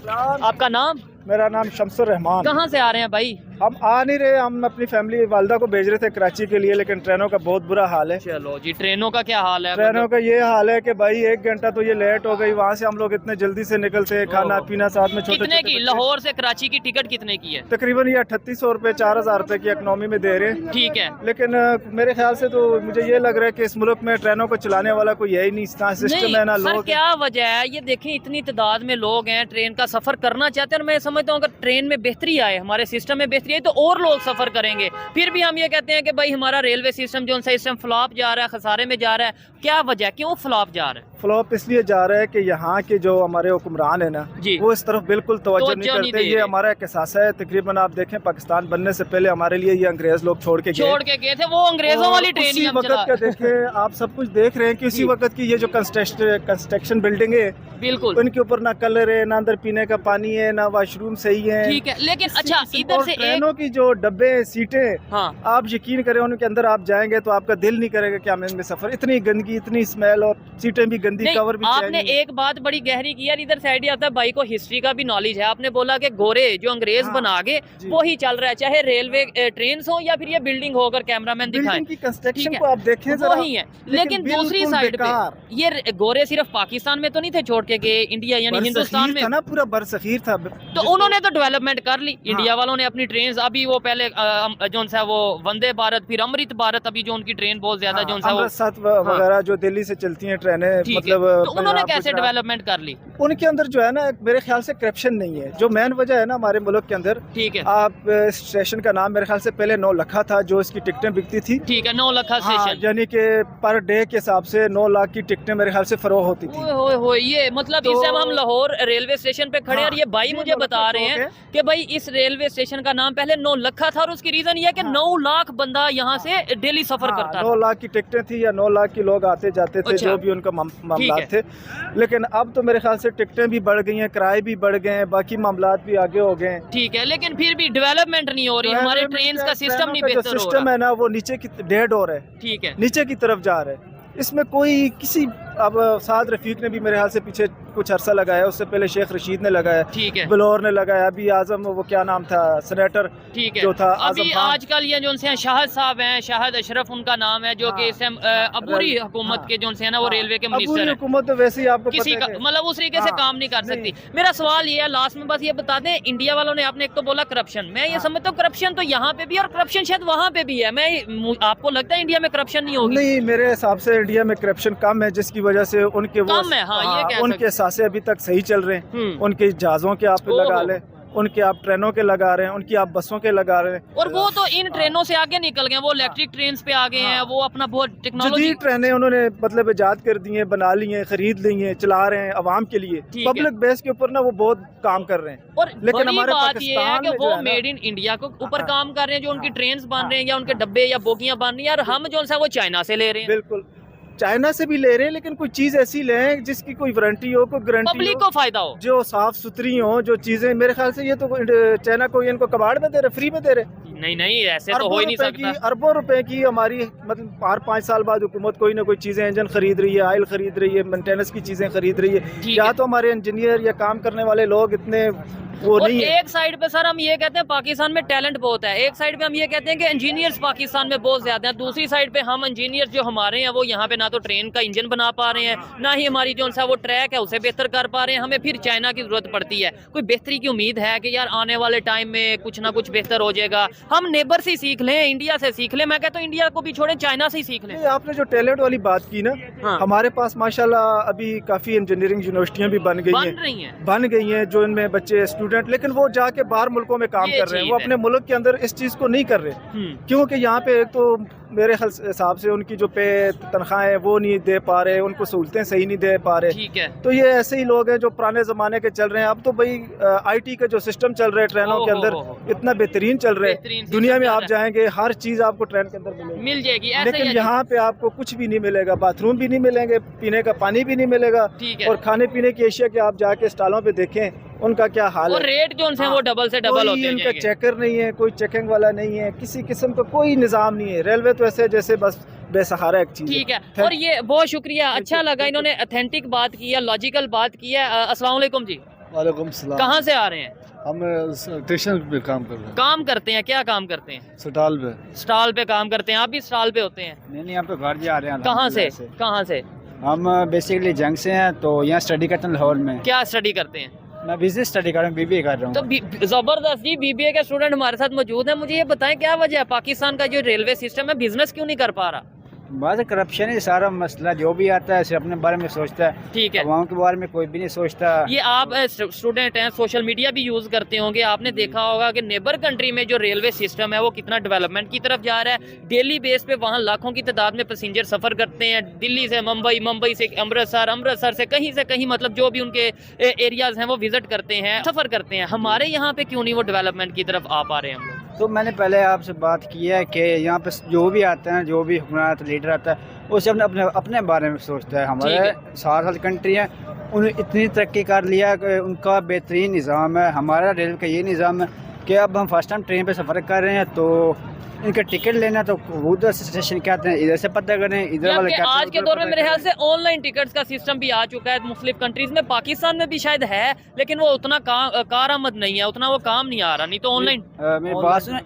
आपका नाम? मेरा नाम शमसुर रहमान। कहाँ से आ रहे हैं भाई? हम आ नहीं रहे, हम अपनी फैमिली वालदा को भेज रहे थे कराची के लिए, लेकिन ट्रेनों का बहुत बुरा हाल है। चलो जी, ट्रेनों का क्या हाल है? ट्रेनों का ये हाल है कि भाई 1 घंटा तो ये लेट हो गई, वहाँ से हम लोग इतने जल्दी से निकलते हैं, खाना पीना साथ में। छोटे कितने की लाहौर से कराची की टिकट कितने की है? तकरीबन ये 3800 रुपए 4000 रुपए की इकनॉमी में दे रहे हैं। ठीक है, लेकिन मेरे ख्याल से तो मुझे ये लग रहा है कि इस मुल्क में ट्रेनों को चलाने वाला कोई यही नहीं, इतना सिस्टम है ना लोग। क्या वजह है ये? देखें, इतनी तादाद में लोग हैं, ट्रेन का सफर करना चाहते हैं, और मैं समझता हूँ अगर ट्रेन में बेहतरी आए, हमारे सिस्टम में बेहतरी आए, तो और लोग सफर करेंगे। फिर भी हम ये कहते हैं कि भाई हमारा रेलवे सिस्टम जो सिस्टम फ्लॉप जा रहा है, खसारे में जा रहा है। क्या वजह, क्यों फ्लॉप जा रहा है? फ्लॉप इसलिए जा रहा है कि यहाँ के जो हमारे हुक्मरान है ना, वो इस तरफ बिल्कुल तवज्जो नहीं करते। ये हमारा एक एहसास है। तकरीबन आप देखें, पाकिस्तान बनने से पहले हमारे लिए ये अंग्रेज लोग छोड़ के गए थे। वो अंग्रेजों वाली ट्रेन उसी वक्त का देखें, आप सब कुछ देख रहे हैं कि उसी वक्त की ये जो कंस्ट्रक्शन बिल्डिंग है, बिल्कुल उनके ऊपर ना कलर है, ना अंदर पीने का पानी है, ना वॉशरूम सही है। ठीक है, लेकिन अच्छा इधर से ट्रेनों की जो डब्बे सीटें, हाँ, आप यकीन करें उनके अंदर आप जाएंगे तो आपका दिल नहीं करेगा कि हम इनमें सफर। इतनी गंदगी, इतनी स्मेल, और सीटें भी गंदी, कवर भी। आपने एक बात बड़ी गहरी की यार, इधर से आइडिया आता है भाई को हिस्ट्री का भी नॉलेज है। आपने बोला कि गोरे जो अंग्रेज बना गए वो ही चल रहा है, चाहे रेलवे ट्रेन हो या फिर ये बिल्डिंग होकर कैमरामैन दिखाएं की कंस्ट्रक्शन को आप देखें वही है। लेकिन दूसरी साइड पे ये गोरे सिर्फ पाकिस्तान में तो नहीं थे छोड़ के गए, इंडिया यानी हिंदुस्तान में ना पूरा बरसगीर था। तो उन्होंने तो डेवलपमेंट कर ली। इंडिया वालों ने अपनी ट्रेन, अभी वो पहले जो सा वो वंदे भारत, फिर अमृत भारत, अभी जो उनकी ट्रेन बहुत ज्यादा जो सा वगैरह जो दिल्ली से चलती हैं ट्रेनें, मतलब तो उन्होंने कैसे डेवलपमेंट कर ली? उनके अंदर जो है ना, मेरे ख्याल से करप्शन नहीं है जो मेन वजह है ना हमारे मुल्क के अंदर। ठीक है, आप स्टेशन का नाम मेरे ख्याल से पहले 9 लाख था जो इसकी टिकटें बिकती थी। ठीक है, 9 लाख स्टेशन, यानी कि पर डे के हिसाब से 9 लाख की टिकटें मेरे ख्याल से फरोख्त होती थी। ये मतलब इस टाइम हम लाहौर रेलवे स्टेशन पे खड़े हैं, और ये भाई मुझे बता रहे हैं कि भाई इस रेलवे स्टेशन का नाम पहले 9 लाख था, और उसकी रीजन ये है कि 9 लाख बंदा यहाँ से डेली सफर करता था। 9 लाख की टिकटें थी, या 9 लाख के लोग आते जाते थे, जो भी उनका मामला थे। लेकिन अब तो मेरे ख्याल से टिकटें भी बढ़ गई हैं, किराए भी बढ़ गए हैं, बाकी मामलात भी आगे हो गए हैं। ठीक है, लेकिन फिर भी डेवलपमेंट नहीं हो रही, हमारे ट्रेन का सिस्टम नहीं बेहतर हो रहा। सिस्टम है ना, वो नीचे की डेड हो रहा है। ठीक है, नीचे की तरफ जा रहा है। इसमें कोई किसी, अब साद रफीक ने भी मेरे हाल से पीछे कुछ अरसा लगाया, उससे पहले शेख रशीद ने लगाया, ठीक है, बलौर ने लगाया, अभी आजम, वो क्या नाम था, सेनेटर, ठीक है, जो था अभी आजकल ये जो से शाहद साहब हैं, शाहद अशरफ उनका नाम है, जो कि अबूरी हुकूमत के जो है ना, वो रेलवे के मिनिस्टर हैं। हुकूमत तो वैसे ही आपको किसी का मतलब उस तरीके से काम नहीं कर सकती। मेरा सवाल ये है लास्ट में, बस ये बता दें, इंडिया वालों ने आपने एक तो बोला करप्शन, मैं ये समझता हूँ करप्शन तो यहाँ पे भी और करप्शन शायद वहाँ पे भी है। आपको लगता है इंडिया में करप्शन नहीं होगी? नहीं, मेरे हिसाब से इंडिया में करप्शन कम है, जिसकी वजह से उनके उनके सासे अभी तक सही चल रहे हैं। उनके जहाजों के आप लगा लें, उनके आप ट्रेनों के लगा रहे हैं, उनकी आप बसों के लगा रहे हैं, और वो तो इन ट्रेनों से आगे निकल गए, वो इलेक्ट्रिक ट्रेन पे आ गए हैं, वो अपना बहुत टेक्नोलॉजी ट्रेनें उन्होंने मतलब इजाद कर दी हैं, बना ली हैं, खरीद ली हैं, चला रहे हैं अवाम के लिए, पब्लिक बेस के ऊपर ना वो बहुत काम कर रहे हैं। और लेकिन हमारे बात ये है कि वो मेड इन इंडिया को ऊपर काम कर रहे हैं, जो उनकी ट्रेन बन रहे हैं या उनके डब्बे या बोगियां बन रही है, और हम जो सा वो चाइना से ले रहे हैं। बिल्कुल, चाइना से भी ले रहे हैं, लेकिन कोई चीज ऐसी लें जिसकी कोई वारंटी हो, कोई गारंटी, पब्लिक को फायदा हो, जो साफ सुथरी हो, जो चीजें। मेरे ख्याल से ये तो चाइना को इनको कबाड़ में दे रहे, फ्री में दे रहे। नहीं, ऐसे तो हो ही नहीं सकता। अरबों रुपए की हमारी मतलब 4-5 साल बाद हुकूमत कोई ना कोई चीजें, इंजन खरीद रही है, ऑयल खरीद रही है, मेंटेनेंस की चीजें खरीद रही है। या तो हमारे इंजीनियर या काम करने वाले लोग इतने वो नहीं है। एक साइड पे सर हम ये कहते हैं पाकिस्तान में टैलेंट बहुत है, एक साइड पे हम ये कहते हैं कि इंजीनियर्स पाकिस्तान में बहुत ज्यादा हैं, दूसरी साइड पे हम इंजीनियर्स जो हमारे हैं वो यहाँ पे ना तो ट्रेन का इंजन बना पा रहे हैं, ना ही हमारी जो सा वो ट्रैक है उसे बेहतर कर पा रहे हैं। हमें फिर चाइना की जरूरत पड़ती है। कोई बेहतरी की उम्मीद है कि यार आने वाले टाइम में कुछ ना कुछ बेहतर हो जाएगा, हम नेबर से सीख लें, इंडिया से सीख लें। मैं कहता हूँ इंडिया को भी छोड़े, चाइना से ही सीख लें। आपने जो टैलेंट वाली बात की ना, हमारे पास माशाल्लाह अभी काफी इंजीनियरिंग यूनिवर्सिटियां भी बन गई हैं, जो इनमें बच्चे स्टूडेंट, लेकिन वो के बाहर मुल्कों में काम कर रहे हैं, वो अपने मुल्क के अंदर इस चीज को नहीं कर रहे, क्योंकि यहाँ पे एक तो मेरे हिसाब से उनकी जो पे तनख्वाहें वो नहीं दे पा रहे, उनको सहूलतें सही नहीं दे पा रहे। ठीक है, तो ये ऐसे ही लोग हैं जो पुराने जमाने के चल रहे हैं। अब तो भाई IT का जो सिस्टम चल रहा है ट्रेनों के अंदर, इतना बेहतरीन चल रहा है, दुनिया में आप जाएंगे हर चीज आपको ट्रेन के अंदर मिल जाएगी, लेकिन यहाँ पे आपको कुछ भी नहीं मिलेगा, बाथरूम भी नहीं मिलेंगे, पीने का पानी भी नहीं मिलेगा, और खाने पीने की एशिया के आप जाके स्टॉलों पे देखें उनका क्या हाल है। रेट जो है वो डबल से डबल होते हैं। इनका चेकर नहीं है, कोई चेकिंग वाला नहीं है, किसी किस्म का कोई निजाम नहीं है। रेलवे तो ऐसे जैसे बस बेसहारा एक चीज। ठीक है, और ये बहुत शुक्रिया, अच्छा लगा इन्होंने ऑथेंटिक बात की है, लॉजिकल बात की है। अस्सलाम वालेकुम जी। वालेकुम सलाम। कहाँ से आ रहे हैं? हम स्टेशन पे काम कर रहे हैं। काम करते हैं, क्या काम करते हैं? स्टॉल पे। स्टॉल पे काम करते हैं, आप भी स्टॉल पे होते हैं? नहीं यहाँ पे घर जा रहे हैं। कहाँ से? कहाँ से? हम बेसिकली जंग से हैं, तो यहाँ स्टडी करते हैं लाहौर में। क्या स्टडी करते हैं? मैं बिजनेस स्टडी कर रहा हूँ, बीबीए कर रहा हूँ। तो जबरदस्त जी, बीबीए के स्टूडेंट हमारे साथ मौजूद हैं। मुझे ये बताएं क्या वजह है पाकिस्तान का जो रेलवे सिस्टम है बिजनेस क्यों नहीं कर पा रहा? बस करप्शन है सारा मसला, जो भी आता है सिर्फ अपने बारे में सोचता है। ठीक है, अवाम के बारे में कोई भी नहीं सोचता। ये आप स्टूडेंट हैं, सोशल मीडिया भी यूज करते होंगे, आपने देखा होगा कि नेबर कंट्री में जो रेलवे सिस्टम है वो कितना डेवलपमेंट की तरफ जा रहा है। डेली बेस पे वहाँ लाखों की तादाद में पैसेंजर सफर करते हैं, दिल्ली से मुंबई, मुंबई से अमृतसर, अमृतसर से कहीं मतलब जो भी उनके एरियाज हैं वो विजिट करते हैं, सफर करते हैं। हमारे यहाँ पे क्यों नहीं वो डेवलपमेंट की तरफ आ पा रहे हैं हम लोग? तो मैंने पहले आपसे बात की है कि यहाँ पे जो भी आते हैं, जो भी हुक्मरान लीडर आता है, वो सब अपने अपने बारे में सोचता है। हमारे 60 कंट्री है, उन्होंने इतनी तरक्की कर लिया कि उनका बेहतरीन निज़ाम है। हमारा रेलवे का ये निज़ाम है कि अब हम फर्स्ट टाइम ट्रेन पे सफ़र कर रहे हैं, तो इनका टिकट लेना तो उधर से स्टेशन के आते हैं, इधर से पता करें, इधर वाले आज के दौर में मेरे ख्याल से ऑनलाइन टिकट्स का सिस्टम भी आ चुका है मुख्तलिफ कंट्रीज में। पाकिस्तान में भी शायद है, लेकिन वो उतना कारआमद नहीं है, उतना वो काम नहीं आ रहा। नहीं तो ऑनलाइन मेरी बात सुने,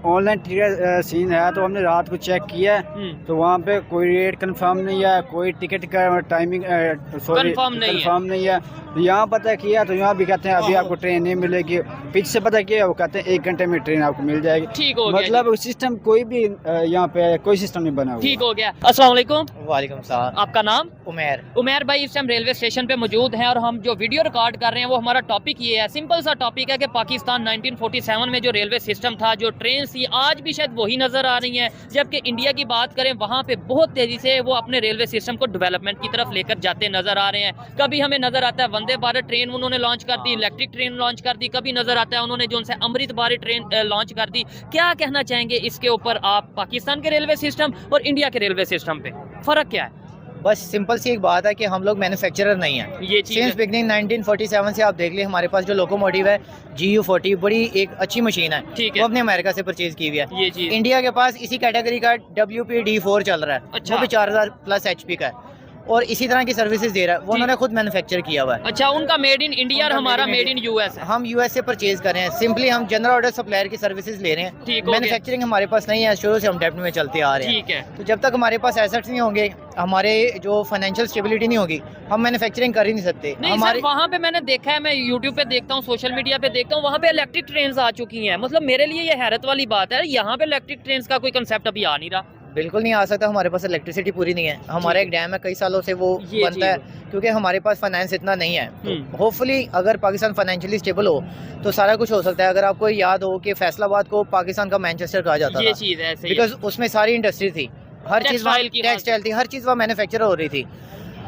ऑनलाइन टिकट सीन है, तो हमने रात को चेक किया तो वहाँ पे कोई रेट कंफर्म नहीं है, कोई टिकट का टाइमिंग कंफर्म नहीं है। यहाँ पता किया तो यहाँ भी कहते हैं अभी आपको ट्रेन नहीं मिलेगी। पीछे से पता किया वो कहते हैं 1 घंटे में ट्रेन आपको मिल जाएगी। ठीक हो गया, मतलब सिस्टम कोई भी यहाँ पे कोई सिस्टम नहीं बना हुआ। ठीक हो गया। अस्सलाम वालेकुम। वालेकुम सलाम। आपका नाम? उमेर। उमेर भाई इस टाइम रेलवे स्टेशन पे मौजूद हैं और हम जो वीडियो रिकॉर्ड कर रहे हैं वो हमारा टॉपिक ये है, सिंपल सा टॉपिक है कि पाकिस्तान 1947 में जो रेलवे सिस्टम था, जो ट्रेन थी, आज भी शायद वही नज़र आ रही हैं। जबकि इंडिया की बात करें, वहाँ पे बहुत तेज़ी से वो अपने रेलवे सिस्टम को डेवलपमेंट की तरफ लेकर जाते नज़र आ रहे हैं। कभी हमें नज़र आता है वंदे भारत ट्रेन उन्होंने लॉन्च कर दी, इलेक्ट्रिक ट्रेन लॉन्च कर दी, कभी नज़र आता है उन्होंने जो उनसे अमृत भारत ट्रेन लॉन्च कर दी। क्या कहना चाहेंगे इसके ऊपर आप, पाकिस्तान के रेलवे सिस्टम और इंडिया के रेलवे सिस्टम पे फ़र्क क्या है? बस सिंपल सी एक बात है कि हम लोग मैन्युफैक्चरर नहीं है। ये सिंस बिगनिंग 1947 से आप देख लिए हमारे पास जो लोकोमोटिव है GU40 बड़ी एक अच्छी मशीन है, वो अपने अमेरिका से परचेज की हुई है। ये चीज इंडिया के पास इसी कैटेगरी का WP-D4 चल रहा है। अच्छा। वो भी 4000 प्लस HP का है और इसी तरह की सर्विसेज दे रहा है। वो उन्होंने खुद मैन्युफैक्चर किया हुआ है। अच्छा, उनका मेड इन इंडिया और हमारा मेड इन US है। हम US से परचेज कर रहे हैं, सिंपली हम जनरल ऑर्डर सप्लायर की सर्विसेज ले रहे हैं। मैन्युफैक्चरिंग हमारे पास नहीं है, शुरू से हम डेप्ट में चलते आ रहे हैं। ठीक है। तो जब तक हमारे पास एसेट्स नहीं होंगे, हमारे जो फाइनेंशियल स्टेबिलिटी नहीं होगी, हम मैन्युफैक्चरिंग कर ही नहीं सकते। नहीं हमारे वहाँ पे मैंने देखा है, मैं यूट्यूब पे देखता हूँ, सोशल मीडिया पे देखता हूँ, वहाँ पे इलेक्ट्रिक ट्रेन आ चुकी हैं। मतलब मेरे लिए ये हैरत वाली बात है, यहाँ पे इलेक्ट्रिक ट्रेन का कोई कंसेप्ट अभी आ नहीं रहा। बिल्कुल नहीं आ सकता, हमारे पास इलेक्ट्रिसिटी पूरी नहीं है। हमारा एक डैम है, कई सालों से वो बनता है, क्योंकि हमारे पास फाइनेंस इतना नहीं है। तो होपफुली अगर पाकिस्तान फाइनेंशियली स्टेबल हो तो सारा कुछ हो सकता है। अगर आपको याद हो कि फैसलाबाद को पाकिस्तान का मैनचेस्टर कहा जाता ये था, चीज है, बिकॉज उसमें सारी इंडस्ट्री थी, हर चीज़ टेक्सटाइल थी, हर चीज़ वहाँ मैन्युफैक्चर हो रही थी।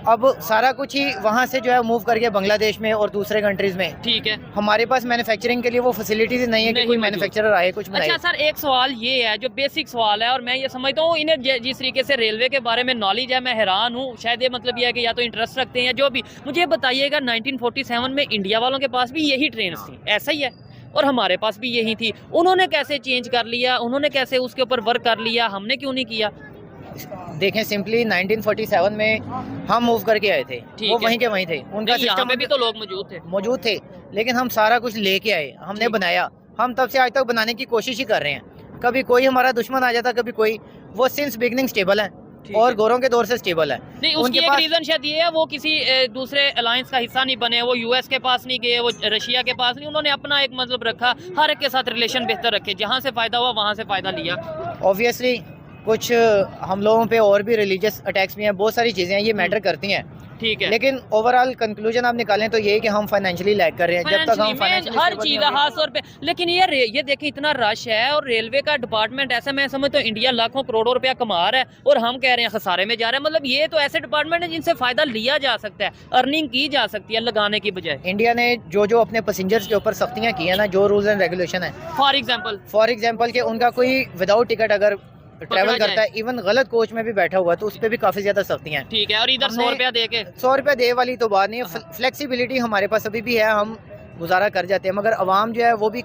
अब सारा कुछ ही वहाँ से जो है मूव करके बांग्लादेश में और दूसरे कंट्रीज में। ठीक है। हमारे पास मैन्युफैक्चरिंग के लिए वो फैसिलिटीज नहीं है कि कोई मैन्युफैक्चरर आए कुछ बनाए। अच्छा सर, एक सवाल ये है जो बेसिक सवाल है, और मैं ये समझता हूँ इन्हें जिस तरीके से रेलवे के बारे में नॉलेज है, मैं हैरान हूँ। शायद ये मतलब ये है कि या तो इंटरेस्ट रखते हैं या जो भी। मुझे बताइएगा 1947 में इंडिया वालों के पास भी यही ट्रेन थी, ऐसा ही है, और हमारे पास भी यही थी। उन्होंने कैसे चेंज कर लिया, उन्होंने कैसे उसके ऊपर वर्क कर लिया, हमने क्यों नहीं किया? देखें, सिंपली 1947 में हम मूव करके आए थे, वो वहीं के वहीं थे। उनका सिस्टम में भी तो लोग मौजूद थे, लेकिन हम सारा कुछ लेके आए, हमने बनाया। हम तब से आज तक बनाने की कोशिश ही कर रहे हैं। कभी कोई हमारा दुश्मन आ जाता, कभी कोई। वो सिंस बिगनिंग स्टेबल है और गोरों के दौर से स्टेबल है। नहीं, उसकी एक रीजन शायद ये है वो किसी दूसरे अलायंस का हिस्सा नहीं बने, वो US के पास नहीं गए, वो रशिया के पास नहीं, उन्होंने अपना एक मतलब रखा, हर एक के साथ रिलेशन बेहतर रखे, जहाँ से फायदा हुआ वहाँ से फायदा लिया। ऑब्वियसली कुछ हम लोगों पे और भी रिलीजियस अटैक्स भी हैं, बहुत सारी चीज़ें हैं, ये मैटर करती हैं। ठीक है। लेकिन ओवरऑल कंक्लूजन आप निकालें तो ये है कि हम फाइनेंशियली लैग कर रहे हैं। जब तक हम फाइनेंशियली हर चीज़ खास तौर पे, लेकिन ये देखिए इतना रश है और रेलवे का डिपार्टमेंट ऐसा, मैं समझता हूँ इंडिया लाखों करोड़ों रुपया कमा रहा है और हम कह रहे हैं खसारे में जा रहे हैं। मतलब ये तो ऐसे डिपार्टमेंट है जिनसे फायदा लिया जा सकता है, अर्निंग की जा सकती है लगाने की बजाय। इंडिया ने जो अपने पैसेंजर्स के ऊपर सख्तियाँ की है ना, जो रूल्स एंड रेगुलेशन है, फॉर एग्जाम्पल के उनका कोई विदाउट टिकट अगर ट्रैवल करता है, इवन गलत कोच में भी बैठा हुआ, तो उस पर भी काफी ज्यादा सख्तियां हैं। ठीक है। और इधर 100 रुपया दे के 100 रुपया दे वाली तो बात नहीं है, फ्लेक्सिबिलिटी हमारे पास अभी भी है, हम गुजारा कर जाते हैं। मगर अवाम जो है वो भी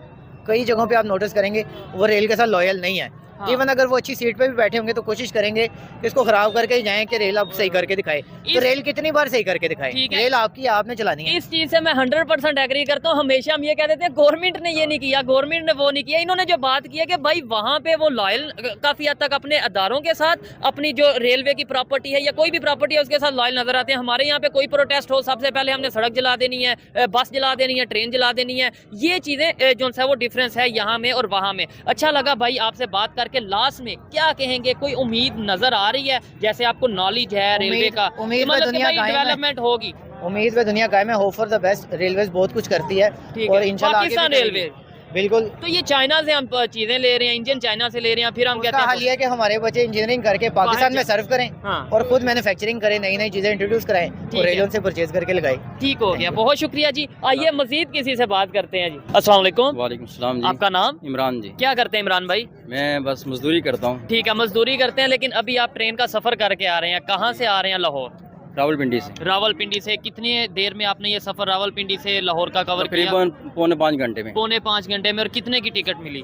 कई जगहों पे आप नोटिस करेंगे वो रेल के साथ लॉयल नहीं है। हाँ। इवन अगर वो अच्छी सीट पे भी बैठे होंगे तो कोशिश करेंगे कि इसको खराब करके ही जाएं कि रेल आप सही करके दिखाए। तो रेल कितनी बार सही करके दिखाए, रेल आपकी आपने चलानी है। इस चीज से मैं 100% एग्री करता हूँ। हमेशा हम ये कहते थे गवर्नमेंट ने ये नहीं किया, गवर्नमेंट ने वो नहीं किया। इन्होंने जो बात की है कि भाई वहाँ पे वो लॉयल काफी हद तक अपने अदारों के साथ, अपनी जो रेलवे की प्रॉपर्टी है या कोई भी प्रॉपर्टी है उसके साथ लॉयल नजर आते हैं। हमारे यहाँ पे कोई प्रोटेस्ट हो सबसे पहले हमने सड़क जला देनी है, बस जला देनी है, ट्रेन जला देनी है। ये चीजें जो है वो डिफरेंस है यहाँ में और वहाँ में। अच्छा लगा भाई आपसे बात करके। लास्ट में क्या कहेंगे, कोई उम्मीद नजर आ रही है, जैसे आपको नॉलेज है रेलवे का, उम्मीद मतलब दुनिया डेवलपमेंट होगी? उम्मीद में दुनिया कायम है, hope for the best. Railways बहुत कुछ करती है और इंशाल्लाह पाकिस्तान रेलवे बिल्कुल। तो ये चाइना से हम चीजें ले रहे हैं, इंजन चाइना से ले रहे हैं, फिर हम कहते हैं हाल ये है कि हमारे बच्चे इंजीनियरिंग करके पाकिस्तान में सर्व करें हाँ। और खुद मैन्युफैक्चरिंग करें, नई नई चीजें इंट्रोड्यूस कराएं और रेलों से परचेज करके लगाएं। ठीक हो गया, बहुत शुक्रिया जी। आइए मजीद किसी से बात करते हैं जी। अस्सलाम वालेकुम। वालेकुम सलाम जी। आपका नाम? इमरान जी। क्या करते हैं इमरान भाई? मैं बस मजदूरी करता हूँ। ठीक है, मजदूरी करते हैं, लेकिन अभी आप ट्रेन का सफर करके आ रहे हैं, कहाँ से आ रहे हैं? लाहौर, रावलपिंडी से। रावलपिंडी से। कितनी देर में आपने ये सफर रावलपिंडी से लाहौर का कवर किया? तकरीबन पौने 5 घंटे में। पौने 5 घंटे में। और कितने की टिकट मिली?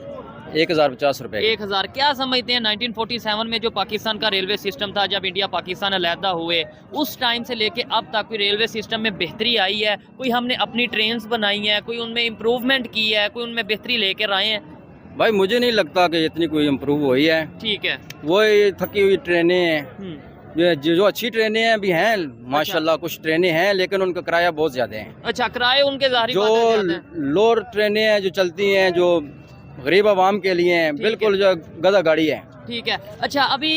1050 रुपए। 1000। क्या समझते हैं 1947 में जो पाकिस्तान का रेलवे सिस्टम था, जब इंडिया पाकिस्तान अलहदा हुए, उस टाइम से लेके अब तक कोई रेलवे सिस्टम में बेहतरी आई है? कोई हमने अपनी ट्रेन्स बनाई है, कोई उनमें इम्प्रूवमेंट की है, कोई उनमें बेहतरी लेकर आए हैं? भाई मुझे नहीं लगता कि इतनी कोई इम्प्रूव हुई है। ठीक है। वो थकी हुई ट्रेनें हैं, जो अच्छी ट्रेनें हैं भी हैं माशाल्लाह। कुछ ट्रेनें हैं लेकिन उनका किराया बहुत ज्यादा है। अच्छा, किराए उनके ज़ाहिर जो लोअर ट्रेनें हैं जो चलती हैं, जो गरीब आवाम के लिए हैं, बिल्कुल जो गधा गाड़ी है। ठीक है। अच्छा, अभी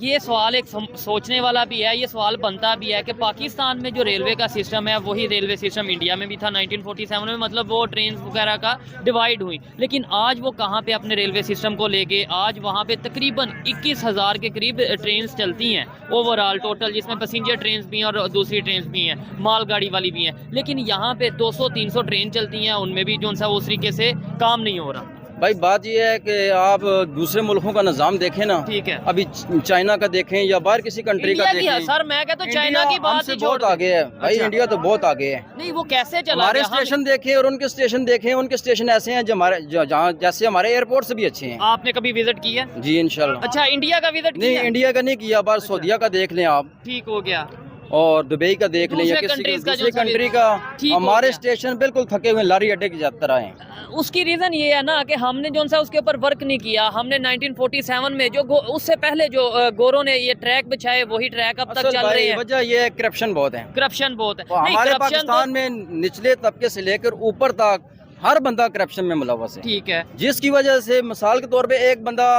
ये सवाल एक सोचने वाला भी है, ये सवाल बनता भी है कि पाकिस्तान में जो रेलवे का सिस्टम है वही रेलवे सिस्टम इंडिया में भी था 1947 में, मतलब वो ट्रेन वगैरह का डिवाइड हुई। लेकिन आज वो कहाँ पे अपने रेलवे सिस्टम को लेके, आज वहाँ पे तकरीबन 21,000 के करीब ट्रेन चलती हैं ओवरऑल टोटल, जिसमें पैसेंजर ट्रेन भी हैं और दूसरी ट्रेन भी हैं, मालगाड़ी वाली भी हैं। लेकिन यहाँ पे 200-300 ट्रेन चलती हैं, उनमें भी जो सा उस तरीके से काम नहीं हो रहा। भाई बात यह है कि आप दूसरे मुल्कों का निज़ाम देखें ना। ठीक है। अभी चाइना का देखें या बाहर किसी कंट्री का देखें। सर मैं कहता हूँ चाइना की बात से बहुत आगे है भाई। अच्छा। इंडिया तो बहुत आगे है। नहीं, वो कैसे चला? हमारे स्टेशन देखें और उनके स्टेशन देखें। उनके स्टेशन ऐसे हैं जहाँ जैसे हमारे एयरपोर्ट से भी अच्छे हैं। आपने कभी विजिट किया? जी इंशाल्लाह। अच्छा, इंडिया का विजिट नहीं, इंडिया का नहीं किया, बार सऊदीया का देख लें आप। ठीक हो गया। और दुबई का देख लें या किसी दूसरी कंट्री का। हमारे स्टेशन बिल्कुल थके हुए लारी अड्डे की तरह हैं। उसकी रीजन ये है ना कि हमने जो सा उसके ऊपर वर्क नहीं किया। हमने 1947 में जो उससे पहले जो गोरों ने ये ट्रैक बिछाए वही ट्रैक अब तक चल रहे हैं। वजह ये है करप्शन बहुत है। करप्शन बहुत है। हमारे पाकिस्तान में निचले तबके से लेकर ऊपर तक हर बंदा करप्शन में मुलव्वस है। ठीक है। जिसकी वजह से मिसाल के तौर पे एक बंदा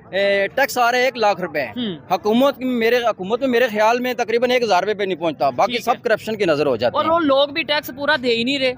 टैक्स आ रहा है 1 लाख रुपए, हुकूमत में मेरे ख्याल में तकरीबन 1,000 रुपए पे नहीं पहुंचता। बाकी सब करप्शन की नजर हो जाती है। और वो लोग भी टैक्स पूरा दे ही नहीं रहे।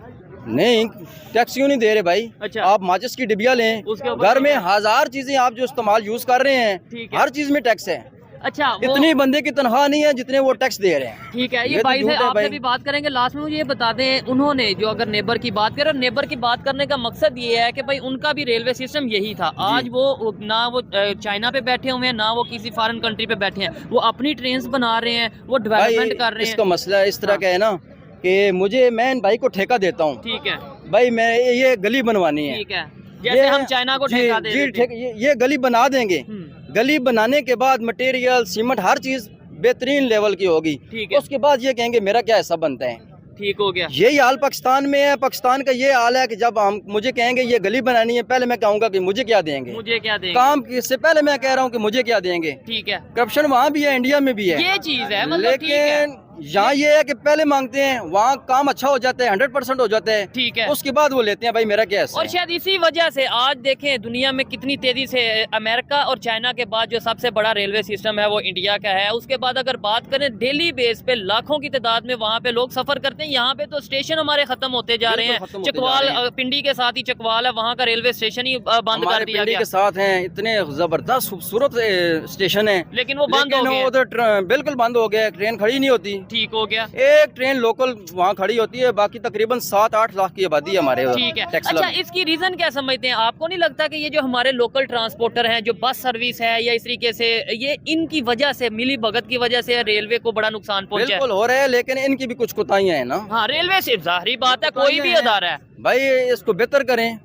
नहीं, टैक्स क्यों नहीं दे रहे भाई? अच्छा। आप माचिस की डिबिया लें, घर में 1000 चीजें आप जो इस्तेमाल यूज कर रहे हैं, हर चीज में टैक्स है। अच्छा, इतनी बंदे की तनख्वाह नहीं है जितने वो टैक्स दे रहे हैं। ठीक है। ये भाई से आपसे भी बात करेंगे। लास्ट में मुझे ये बता दें, उन्होंने जो अगर नेबर की बात करें, नेबर की बात करने का मकसद ये है कि भाई उनका भी रेलवे सिस्टम यही था। आज वो ना वो चाइना पे बैठे हुए हैं, ना वो किसी फॉरेन कंट्री पे बैठे हैं, वो अपनी ट्रेन बना रहे हैं, वो डेवलपमेंट कर रहे हैं। इसका मसला इस तरह का है ना कि मैं इन भाई को ठेका देता हूँ। ठीक है भाई, मैं ये गली बनवानी है। ठीक है। जैसे हम चाइना को ठेका दे रहे थे। ये गली बना देंगे। गली बनाने के बाद मटेरियल, सीमेंट, हर चीज बेहतरीन लेवल की होगी। ठीक है। उसके बाद ये कहेंगे मेरा क्या हिस्सा बनता है। ठीक हो गया। यही हाल पाकिस्तान में है। पाकिस्तान का ये हाल है कि जब हम मुझे कहेंगे ये गली बनानी है, पहले मैं कहूँगा कि मुझे क्या देंगे, मुझे क्या देंगे। काम से पहले मैं कह रहा हूँ कि मुझे क्या देंगे। ठीक है। करप्शन वहाँ भी है, इंडिया में भी है, ये चीज है। मतलब लेकिन यहाँ ये है कि पहले मांगते हैं, वहाँ काम अच्छा हो जाता है, 100% हो जाता है। ठीक है। उसके बाद वो लेते हैं भाई मेरा क्या है। और शायद इसी वजह से आज देखें दुनिया में कितनी तेजी से अमेरिका और चाइना के बाद जो सबसे बड़ा रेलवे सिस्टम है वो इंडिया का है। उसके बाद अगर बात करें डेली बेस पे लाखों की तादाद में वहाँ पे लोग सफर करते हैं। यहाँ पे तो स्टेशन हमारे खत्म होते जा रहे हैं। चकवाल, पिंडी के साथ ही चकवाल है, वहाँ का रेलवे स्टेशन ही बंद कर दिया गया। के साथ हैं, इतने जबरदस्त खूबसूरत स्टेशन है, लेकिन वो बंद हो गया। उधर बिल्कुल बंद हो गया, ट्रेन खड़ी नहीं होती। ठीक हो गया। एक ट्रेन लोकल वहाँ खड़ी होती है, बाकी तकरीबन 7-8 लाख की आबादी है हमारे। ठीक है। अच्छा, इसकी रीजन क्या समझते हैं? आपको नहीं लगता कि ये जो हमारे लोकल ट्रांसपोर्टर हैं, जो बस सर्विस है या इस तरीके से, ये इनकी वजह से, मिली भगत की वजह से रेलवे को बड़ा नुकसान पहुंचा है? बिल्कुल हो रहा है, लेकिन इनकी भी कुछ कोताहियां हैं ना। हाँ, रेलवे से जाहिर बात है, कोई भी अदारा है भाई इसको बेहतर करें,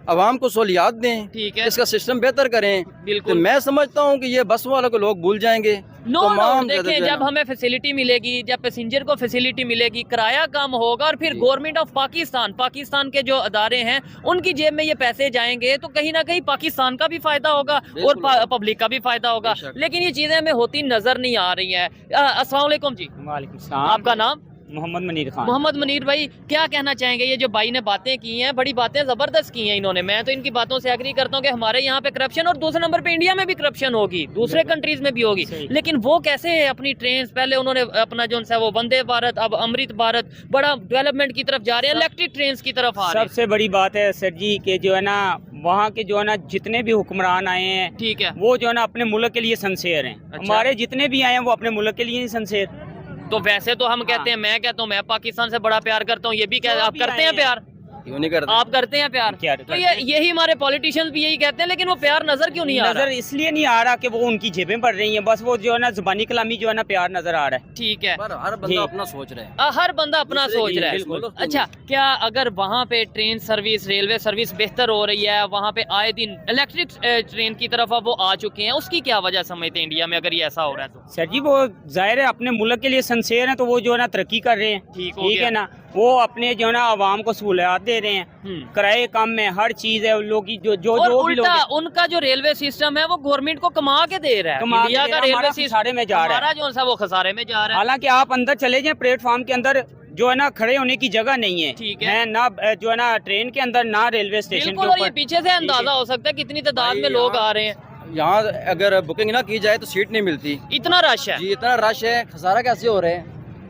आवाम को सहूलियात दें, ठीक है, इसका सिस्टम बेहतर करें। बिल्कुल। तो मैं समझता हूँ कि ये बस वालों को लोग भूल जाएंगे। नो देखिए, जब हमें फैसिलिटी मिलेगी, जब पैसेंजर को फैसिलिटी मिलेगी, किराया कम होगा और फिर गवर्नमेंट ऑफ पाकिस्तान के जो अदारे हैं उनकी जेब में ये पैसे जाएंगे तो कहीं ना कहीं पाकिस्तान का भी फायदा होगा और पब्लिक का भी फायदा होगा। लेकिन ये चीजें हमें होती नजर नहीं आ रही है। अस्सलाम वालेकुम जी। वालेकुम सलाम। आपका नाम? मोहम्मद मनीर खान। मोहम्मद मनीर भाई, क्या कहना चाहेंगे? ये जो भाई ने बातें की हैं, बड़ी बातें जबरदस्त की हैं इन्होंने। मैं तो इनकी बातों से एग्री करता हूँ कि हमारे यहाँ पे करप्शन, और दूसरे नंबर पे इंडिया में भी करप्शन होगी, दूसरे कंट्रीज में भी होगी, लेकिन वो कैसे अपनी ट्रेन, पहले उन्होंने अपना जो है वो वंदे भारत, अब अमृत भारत, बड़ा डेवलपमेंट की तरफ जा रहे हैं, इलेक्ट्रिक ट्रेन की तरफ आ रहे हैं। सबसे बड़ी बात है सर जी के जो है ना, वहाँ के जो है ना जितने भी हुक्मरान आए हैं, ठीक है, वो जो है ना अपने मुल्क के लिए संसेर हैं। हमारे जितने भी आए हैं वो अपने मुल्क के लिए ही संसेर। तो वैसे तो हम कहते हैं, मैं कहता हूँ मैं पाकिस्तान से बड़ा प्यार करता हूँ, ये भी कहते, आप करते हैं प्यार? क्यों नहीं करते? आप करते हैं प्यार? तो यही हमारे पॉलिटिशियंस भी यही कहते हैं, लेकिन वो प्यार नजर क्यों नहीं आ रहा? नजर इसलिए नहीं आ रहा कि वो उनकी जेबें बढ़ रही हैं, बस वो जो है ना जुबानी कलामी जो है ना प्यार नजर आ रहा है। ठीक है, हर बंदा अपना सोच रहा है, हर बंदा अपना सोच रहा है। अच्छा, क्या अगर वहाँ पे ट्रेन सर्विस, रेलवे सर्विस बेहतर हो रही है, वहाँ पे आए दिन इलेक्ट्रिक ट्रेन की तरफ अब वो आ चुके हैं, उसकी क्या वजह समझते हैं इंडिया में अगर ये ऐसा हो रहा है तो? सर जी वो जाहिर है अपने मुल्क के लिए संसेर हैं, तो वो जो है ना तरक्की कर रहे हैं। ठीक है ना, वो अपने जो है ना आवाम को सहूलियात दे रहे हैं, किराए कम है, हर चीज है, लोग जो जो और जो भी लोग उल्टा उनका जो रेलवे सिस्टम है वो गवर्नमेंट को कमा के दे रहा है। इंडिया का रेलवे सिस्टम खसारे में जा रहा है, जो है वो खसारे में जा रहा है। हालांकि आप अंदर चले जाएं, प्लेटफॉर्म के अंदर जो है ना खड़े होने की जगह नहीं है। ठीक है, ना जो है ना ट्रेन के अंदर, ना रेलवे स्टेशन के ऊपर। और ये ऊपर पीछे से अंदाजा हो सकता है कितनी तादाद में लोग आ रहे हैं। यहाँ अगर बुकिंग ना की जाए तो सीट नहीं मिलती, इतना रश है जी, इतना रश है। खसारा कैसे हो रहा है?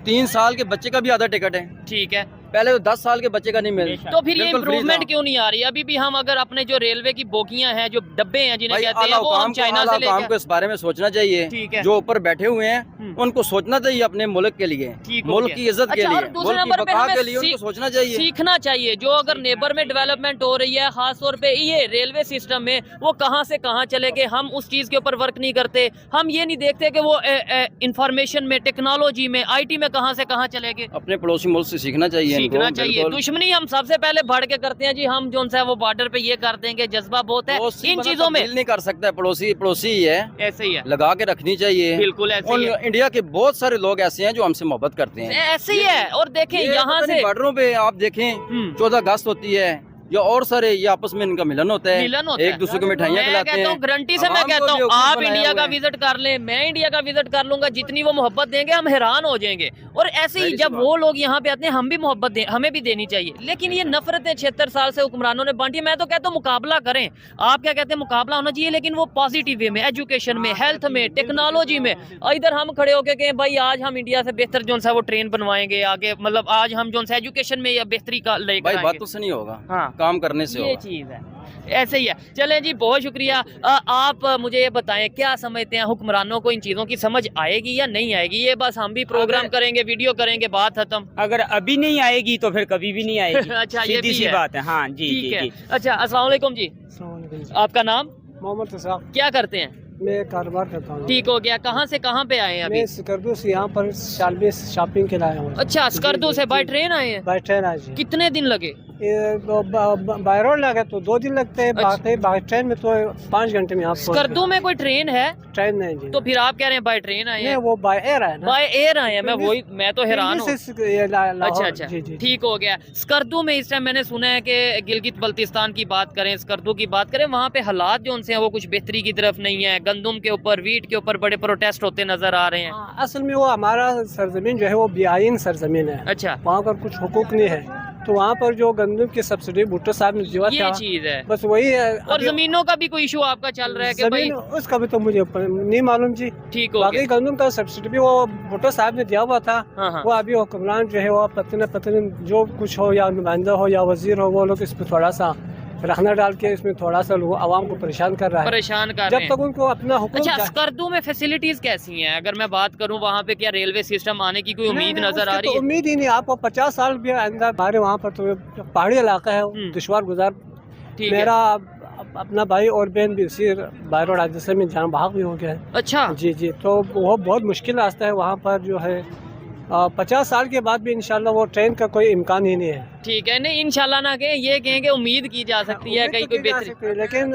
3 साल के बच्चे का भी आधा टिकट है। ठीक है, पहले तो 10 साल के बच्चे का नहीं मिलता। तो फिर ये इम्प्रूवमेंट क्यों नहीं आ रही? अभी भी हम अगर अपने जो रेलवे की बोगियां हैं, जो डब्बे हैं जिन्हें कहते हैं, वो हम चाइना से लेकर, को इस बारे में सोचना चाहिए। जो ऊपर बैठे हुए हैं उनको सोचना चाहिए अपने मुल्क के लिए, मुल्क की इज्जत के लिए, दूसरे नंबर पे हमें के लिए उनको सोचना चाहिए, सीखना चाहिए। जो अगर नेबर में डेवलपमेंट हो रही है, खास तौर पे ये रेलवे सिस्टम में, वो कहाँ से कहाँ चले गए, हम उस चीज के ऊपर वर्क नहीं करते। हम ये नहीं देखते कि वो इंफॉर्मेशन में, टेक्नोलॉजी में, IT में कहाँ से कहाँ चले गए। अपने पड़ोसी मुल्क से सीखना चाहिए, सीखना चाहिए। दुश्मनी हम सबसे पहले बढ़ के करते हैं जी, हम जो है वो बॉर्डर पे ये कर देंगे, जज्बा बहुत है इन चीजों में। नहीं कर सकता है, पड़ोसी ही है, ऐसे ही है, लगा के रखनी चाहिए। बिल्कुल ऐसे ही है। इंडिया के बहुत सारे लोग ऐसे हैं जो हमसे मोहब्बत करते हैं, ऐसे ही है। और देखें यहाँ से बॉर्डरों पे आप देखें 14 अगस्त होती है या और सारे, ये आपस में इनका मिलन होता है, एक दूसरे को मिठाइयाँ खिलाते हैं। गारंटी से मैं कहता हूँ आप इंडिया का विजिट कर लें, मैं इंडिया का विजिट कर लूंगा, जितनी वो मोहब्बत देंगे हम हैरान हो जाएंगे। और ऐसे ही जब वो लोग यहाँ पे आते हैं, हम भी मोहब्बत दें, हमें भी देनी चाहिए। लेकिन ये नफरतें 76 साल से हुक्मरानों ने बांटी। मैं तो कहता हूँ मुकाबला करें। आप क्या कहते हैं? मुकाबला होना चाहिए, लेकिन वो पॉजिटिव वे में, एजुकेशन में, हेल्थ में, टेक्नोलॉजी में। इधर हम खड़े होकर कहें भाई आज हम इंडिया से बेहतर जो है वो ट्रेन बनवाएंगे आगे, मतलब आज हम जो है एजुकेशन में या बेहतरी का लेकर बात तो से नहीं होगा, हाँ, काम करने से होगा। चीज है, ऐसे ही है। चलें जी, बहुत शुक्रिया। आप मुझे ये बताएं, क्या समझते हैं हुक्मरानों को इन चीजों की समझ आएगी या नहीं आएगी? ये बस हम भी प्रोग्राम करेंगे, वीडियो करेंगे, बात खत्म। अगर अभी नहीं आएगी तो फिर कभी भी नहीं आएगी। अच्छा, ये भी सी बात है। हाँ जी, ठीक है। अच्छा, अस्सलाम वालेकुम जी। आपका नाम? मोहम्मद साहब। क्या करते हैं? मैं कारोबार करता हूँ। ठीक हो गया। कहाँ से कहाँ पे आए हैं अभी? मैं स्कर्दू से यहाँ पर शालबी शॉपिंग के लिए आया हूँ। अच्छा, स्कर्दू से बाय ट्रेन आए हैं? बाय ट्रेन आए जी। कितने दिन लगे? बाय रोड लगे तो 2 दिन लगते हैं, बाकी बाय ट्रेन में तो 5 घंटे में यहाँ स्कर्दू में कोई ट्रेन है? ट्रेन नहीं जी। तो फिर आप कह रहे हैं बाय ट्रेन आए हैं? वो बाय एयर आए। बाय एयर आए हैं। मैं तो हैरान हूँ। अच्छा, जी, ठीक हो गया। स्कर्दू में इस टाइम मैंने सुना है कि गिलगित बल्तिस्तान की बात करें, स्कर्दू की बात करें, वहाँ पे हालात जो उनसे वो कुछ बेहतरी की तरफ नहीं है। गंदम के ऊपर, वीट के ऊपर बड़े प्रोटेस्ट होते नजर आ रहे हैं। असल में वो हमारा सरजमीन जो है वो बेआईन सरजमीन है। अच्छा, वहाँ पर कुछ हुकूक नहीं है, तो वहाँ पर जो गंदम की सब्सिडी भुट्टो साहब ने दिया ये चीज है, बस वही है। और जमीनों का भी कोई इशू आपका चल रहा है कि भाई? उसका भी तो मुझे नहीं मालूम जी। ठीक हो बाकी गंदम का सब्सिडी भी वो भुट्टो साहब ने दिया हुआ था। हाँ। वो अभी हुक्मरान जो है वो पतन जो कुछ हो, या नुमाइंदा हो या वजीर हो, वो लोग इस पर थोड़ा सा रहना डाल के इसमें थोड़ा सा लोग आवाम को परेशान कर रहा है, जब तक उनको अपना हुक्म। अच्छा, स्कर्दू में फैसिलिटीज कैसी हैं? अगर मैं बात करूं, वहाँ पे क्या रेलवे सिस्टम आने की कोई उम्मीद नजर आ रही है? उम्मीद ही नहीं। आपको 50 साल भी अंदर हमारे वहाँ पर तो पहाड़ी इलाका है, दुश्वार गुजार। मेरा अपना भाई और बहन भी उसी बाय रोड हादसे में जान बहाक भी हो गया है। अच्छा, जी, तो वो बहुत मुश्किल रास्ता है। वहाँ पर जो है 50 साल के बाद भी इंशाल्लाह वो ट्रेन का कोई इम्कान ही नहीं है। ठीक है, नहीं इंशाल्लाह ना कहें, ये कहें कि उम्मीद की जा सकती है कहीं कोई बेहतरी, लेकिन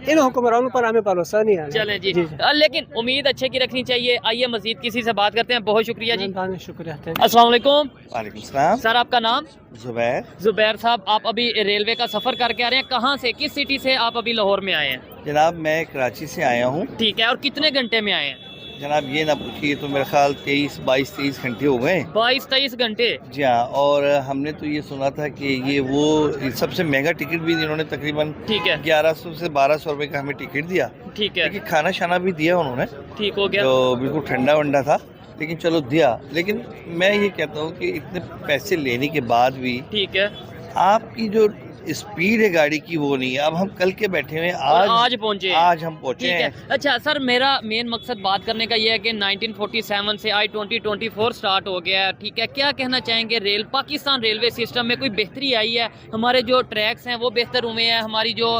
इन हुक्मरानों पर हमें भरोसा नहीं है। चलें जी, लेकिन उम्मीद अच्छे की रखनी चाहिए। आइए मजीद किसी से बात करते हैं। बहुत शुक्रिया जी, शुक्रिया। अस्सलाम वालेकुम। वालेकुम सलाम। सर आपका नाम? जुबैर। जुबैर साहब, आप अभी रेलवे का सफर करके आ रहे हैं, कहाँ से, किस सिटी से आप अभी लाहौर में आए हैं? जनाब मैं कराची से आया हूँ। ठीक है, और कितने घंटे में आए हैं? जनाब ये ना पूछिए, तो मेरे ख्याल 22-23 घंटे हो गए। 22-23 घंटे? जी हाँ, और हमने तो ये सुना था कि ये वो सबसे महंगा टिकट भी इन्होंने तकरीबन 1100 से 1200 रुपए का हमें टिकट दिया। ठीक है, खाना शाना भी दिया उन्होंने, ठीक हो गया, तो बिल्कुल ठंडा वंडा था, लेकिन चलो दिया। लेकिन मैं ये कहता हूँ कि इतने पैसे लेने के बाद भी ठीक है, आपकी जो स्पीड है गाड़ी की वो नहीं है। अब हम कल के बैठे हुए आज पहुंचे, आज हम पहुंचे हैं। अच्छा सर, मेरा मेन मकसद बात करने का ये है कि 1947 से I-2024 स्टार्ट हो गया है। ठीक है, क्या कहना चाहेंगे पाकिस्तान रेलवे सिस्टम में कोई बेहतरी आई है? हमारे जो ट्रैक्स हैं वो बेहतर हुए हैं, हमारी जो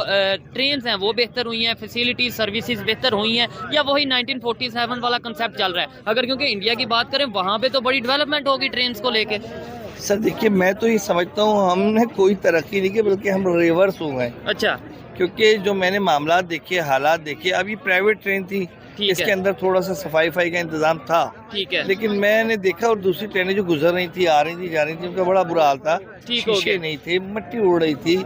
ट्रेन हैं वो बेहतर हुई हैं, फैसिलिटीज सर्विसेज बेहतर हुई हैं, या वही 1947 वाला कंसेप्ट चल रहा है? अगर क्योंकि इंडिया की बात करें वहाँ पे तो बड़ी डेवलपमेंट होगी ट्रेन को लेके। सर देखिए, मैं तो ये समझता हूँ हमने कोई तरक्की नहीं की, बल्कि हम रिवर्स हो गए। अच्छा, क्योंकि जो मैंने मामला देखे, हालात देखे, अब ये प्राइवेट ट्रेन थी, इसके अंदर थोड़ा सा सफाई का इंतजाम था। ठीक है, लेकिन मैंने देखा और दूसरी ट्रेनें जो गुजर रही थी, आ रही थी, जा रही थी, उनका बड़ा बुरा हाल था। शीशे नहीं थे, मिट्टी उड़ रही थी,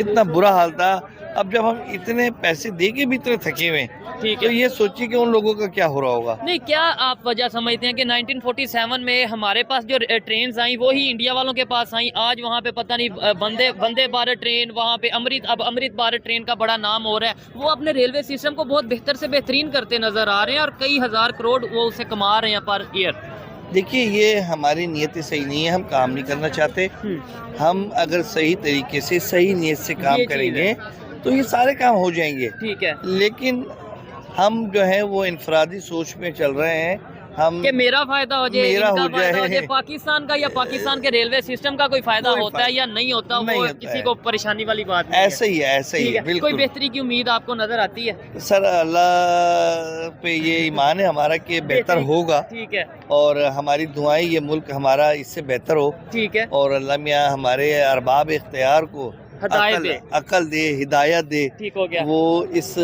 इतना बुरा हाल था। अब जब हम इतने पैसे दे के भी इतने थके हुए, ठीक है, तो ये सोचिए कि उन लोगों का क्या हो रहा होगा। नहीं, क्या आप वजह समझते हैं कि 1947 में हमारे पास जो ट्रेन आई वो ही इंडिया वालों के पास आई, आज वहाँ पे पता नहीं वंदे भारत ट्रेन, वहाँ पे अमृत भारत ट्रेन का बड़ा नाम हो रहा है, वो अपने रेलवे सिस्टम को बहुत बेहतर से बेहतरीन करते नजर आ रहे हैं और कई हजार करोड़ वो उसे कमा रहे हैं पर ईयर। देखिए, ये हमारी नीयत सही नहीं है, हम काम नहीं करना चाहते। हम अगर सही तरीके से सही नीयत से काम करेंगे तो ये सारे काम हो जाएंगे। ठीक है, लेकिन हम जो है वो इनफरादी सोच में चल रहे हैं, हम कि मेरा फायदा हो जाए, मेरा हो फायदा हो जाए, पाकिस्तान का या पाकिस्तान के रेलवे सिस्टम का कोई फायदा होता है या नहीं होता, वो किसी को परेशानी वाली बात नहीं है। ऐसे ही है, ऐसे ही है, बिल्कुल। कोई बेहतरी की उम्मीद आपको नजर आती है? सर अल्लाह पे ये ईमान है हमारा कि बेहतर होगा। ठीक है, और हमारी दुआएं ये मुल्क हमारा इससे बेहतर हो। ठीक है, और अल्लाह मियाँ हमारे अरबाब इख्तियार को अकल दे, हिदायत दे। ठीक हो गया, वो इस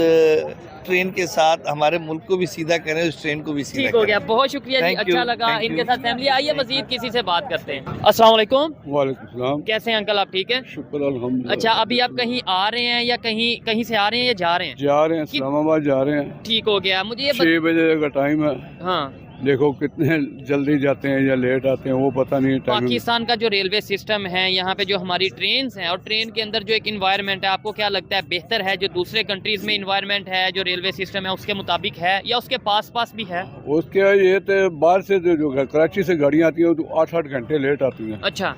ट्रेन के साथ हमारे मुल्क को भी सीधा करें, उस ट्रेन को भी सीधा ठीक हो गया। बहुत शुक्रिया जी, अच्छा लगा इनके साथ फैमिली। आइए मजीद किसी से बात करते हैं। अस्सलाम वालेकुम। वालेकुम सलाम। कैसे हैं अंकल आप? ठीक है, शुक्र अल्हम्दुलिल्लाह। अच्छा, अभी आप कहीं आ रहे हैं या कहीं से आ रहे हैं या जा रहे हैं? जा रहे हैं, इस्लामाबाद जा रहे हैं। ठीक हो गया, मुझे ये 6 बजे का टाइम है। हाँ, देखो कितने जल्दी जाते हैं या लेट आते हैं वो पता नहीं। पाकिस्तान का जो रेलवे सिस्टम है, यहाँ पे जो हमारी ट्रेन हैं और ट्रेन के अंदर जो एक इन्वायरमेंट है, आपको क्या लगता है बेहतर है जो दूसरे कंट्रीज में इन्वायरमेंट है, जो रेलवे सिस्टम है उसके मुताबिक है या उसके पास भी है? उसके ये तो बाहर से जो कराची से गाड़ियाँ आती हैं तो 8-8 घंटे लेट आती हैं। अच्छा,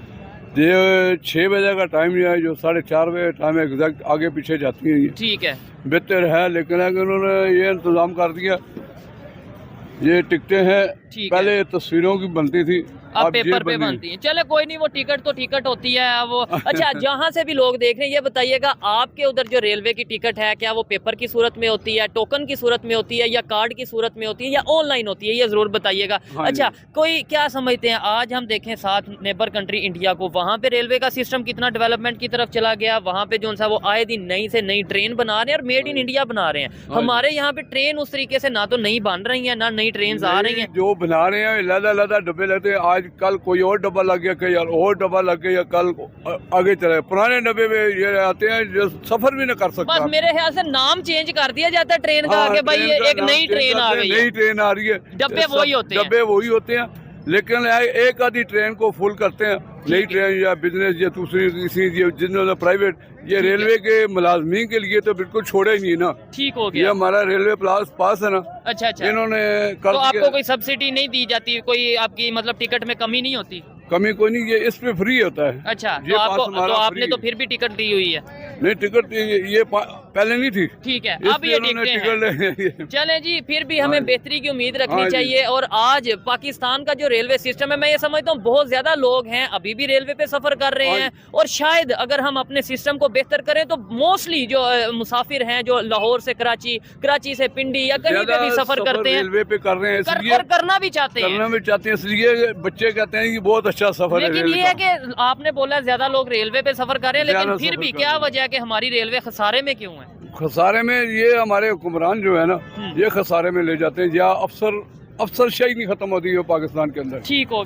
ये 6 बजे का टाइम है, जो 4:30 बजे टाइम एग्जैक्ट आगे पीछे जाती है। ठीक है, बेहतर है, लेकिन अगर उन्होंने ये इंतजाम कर दिया, ये टिकटें हैं, पहले तस्वीरों की बनती थी, अब पेपर पे बनती है। चले कोई नहीं, वो टिकट तो टिकट होती है वो। अच्छा, जहाँ से भी लोग देख रहे हैं ये बताइएगा, आपके उधर जो रेलवे की टिकट है क्या वो पेपर की सूरत में होती है, टोकन की सूरत में होती है या कार्ड की सूरत में होती है या ऑनलाइन होती है? ये जरूर बताइएगा। अच्छा, कोई क्या समझते हैं, आज हम देखें साथ नेबर कंट्री इंडिया को, वहाँ पे रेलवे का सिस्टम कितना डेवलपमेंट की तरफ चला गया, वहाँ पे जो सा वो आए दिन नई से नई ट्रेन बना रहे हैं और मेड इन इंडिया बना रहे हैं। हमारे यहाँ पे ट्रेन उस तरीके से ना तो नई बन रही है ना नई ट्रेन आ रही है, जो बना रहे हैं लदा डब्बे लेते हैं। आज कल कोई और डब्बा लग गया, कहीं और डब्बा लग गया, कल आगे चले। पुराने डब्बे में ये आते हैं जो सफर भी न कर सकते। बस मेरे ख्याल से नाम चेंज कर दिया जाता है ट्रेन का, कि भाई ये एक नई ट्रेन आ गई है, नई ट्रेन आ रही है, डब्बे वही होते हैं। लेकिन एक आधी ट्रेन को फुल करते हैं, नई ट्रेन या बिजनेस या दूसरी किसी जिन्होंने प्राइवेट, ये रेलवे के मुलाजमीन के लिए तो बिल्कुल छोड़े ही नहीं ना। ठीक हो गया, ये हमारा रेलवे पास है ना। अच्छा, इन्होंने तो आपको कोई सब्सिडी नहीं दी जाती, कोई आपकी मतलब टिकट में कमी नहीं होती? कमी कोई नहीं, ये इस पे फ्री होता है। अच्छा, तो आपने तो फिर भी टिकट दी हुई है? नहीं, टिकट ये पहले नहीं थी। ठीक है, अब ये टिकटें हैं। चलें जी, फिर भी हमें बेहतरी की उम्मीद रखनी चाहिए। और आज पाकिस्तान का जो रेलवे सिस्टम है, मैं ये समझता हूँ बहुत ज्यादा लोग हैं अभी भी रेलवे पे सफर कर रहे हैं, और शायद अगर हम अपने सिस्टम को बेहतर करें तो मोस्टली जो मुसाफिर हैं जो लाहौर से कराची, कराची से पिंडी या कहीं पे भी सफर करते हैं, रेलवे पे कर रहे हैं और करना भी चाहते हैं, इसलिए बच्चे कहते हैं कि बहुत अच्छा सफर है। लेकिन ये है कि आपने बोला ज्यादा लोग रेलवे पे सफर कर रहे हैं, लेकिन फिर भी क्या वजह है कि हमारी रेलवे खसारे में क्यों है? खसारे में ये हमारे हुक्मरान जो है ना, ये खसारे में ले जाते हैं, या अफसरशाही नहीं खत्म होती है पाकिस्तान के अंदर। ठीक हो गया।